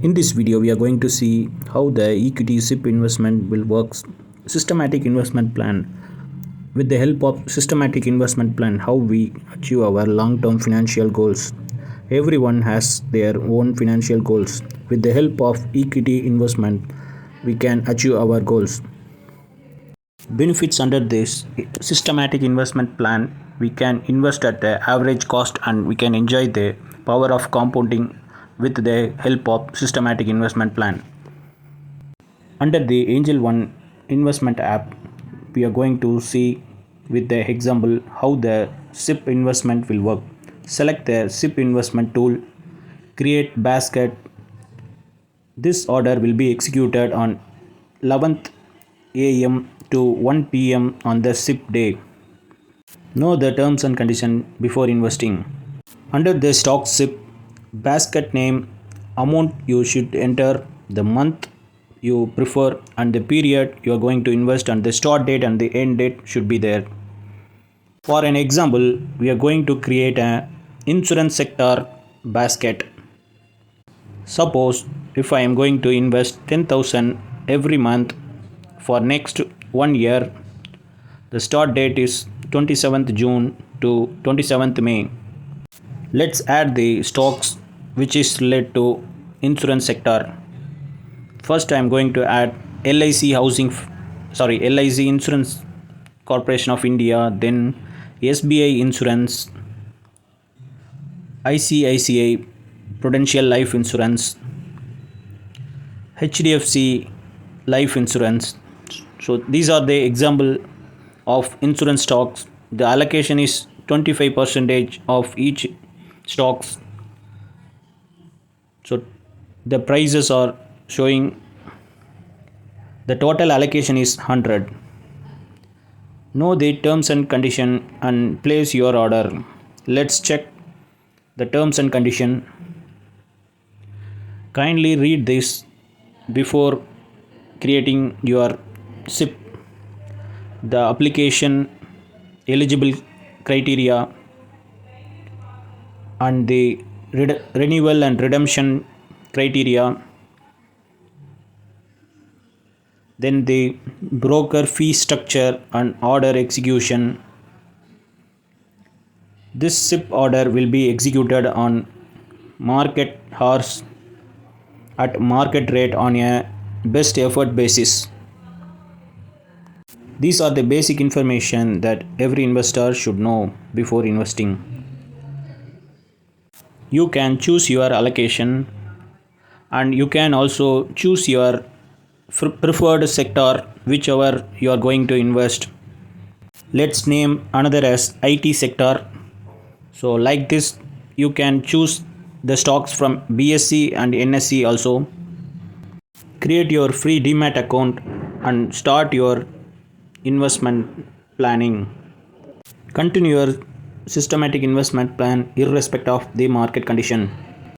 In this video, we are going to see how the equity SIP investment will work. Systematic investment plan. With the help of systematic investment plan, how we achieve our long-term financial goals. Everyone has their own financial goals. With the help of equity investment, we can achieve our goals. Benefits under this systematic investment plan: we can invest at the average cost and we can enjoy the power of compounding with the help of systematic investment plan. Under the Angel One investment app, we are going to see with the example how the SIP investment will work. Select the SIP investment tool, create basket. This order will be executed on 11th AM to 1 PM on the SIP day. Know the terms and conditions before investing. Under the StockSIP basket name, amount you should enter, the month you prefer, and the period you are going to invest, and the start date and the end date should be there. For an example, we are going to create an insurance sector basket. Suppose if I am going to invest 10,000 every month for next 1 year, the start date is 27th June to 27th May. Let's add the stocks which is related to insurance sector. First I am going to add LIC Insurance Corporation of India, then SBI Insurance, ICICI Prudential Life Insurance, HDFC Life Insurance. So these are the example of insurance stocks. The allocation is 25% of each stocks. So the prices are showing the total allocation is 100. Know the terms and condition and place your order. Let's check the terms and condition. Kindly read this before creating your SIP. The application eligible criteria and the renewal and redemption criteria, then the broker fee structure and order execution. This SIP order will be executed on market hours at market rate on a best effort basis. These are the basic information that every investor should know before investing. You can choose your allocation and you can also choose your preferred sector, whichever you are going to invest. Let's name another as IT sector. So like this, you can choose the stocks from BSE and NSE also. Create your free Demat account and start your investment planning. Continue your systematic investment plan irrespective of the market condition.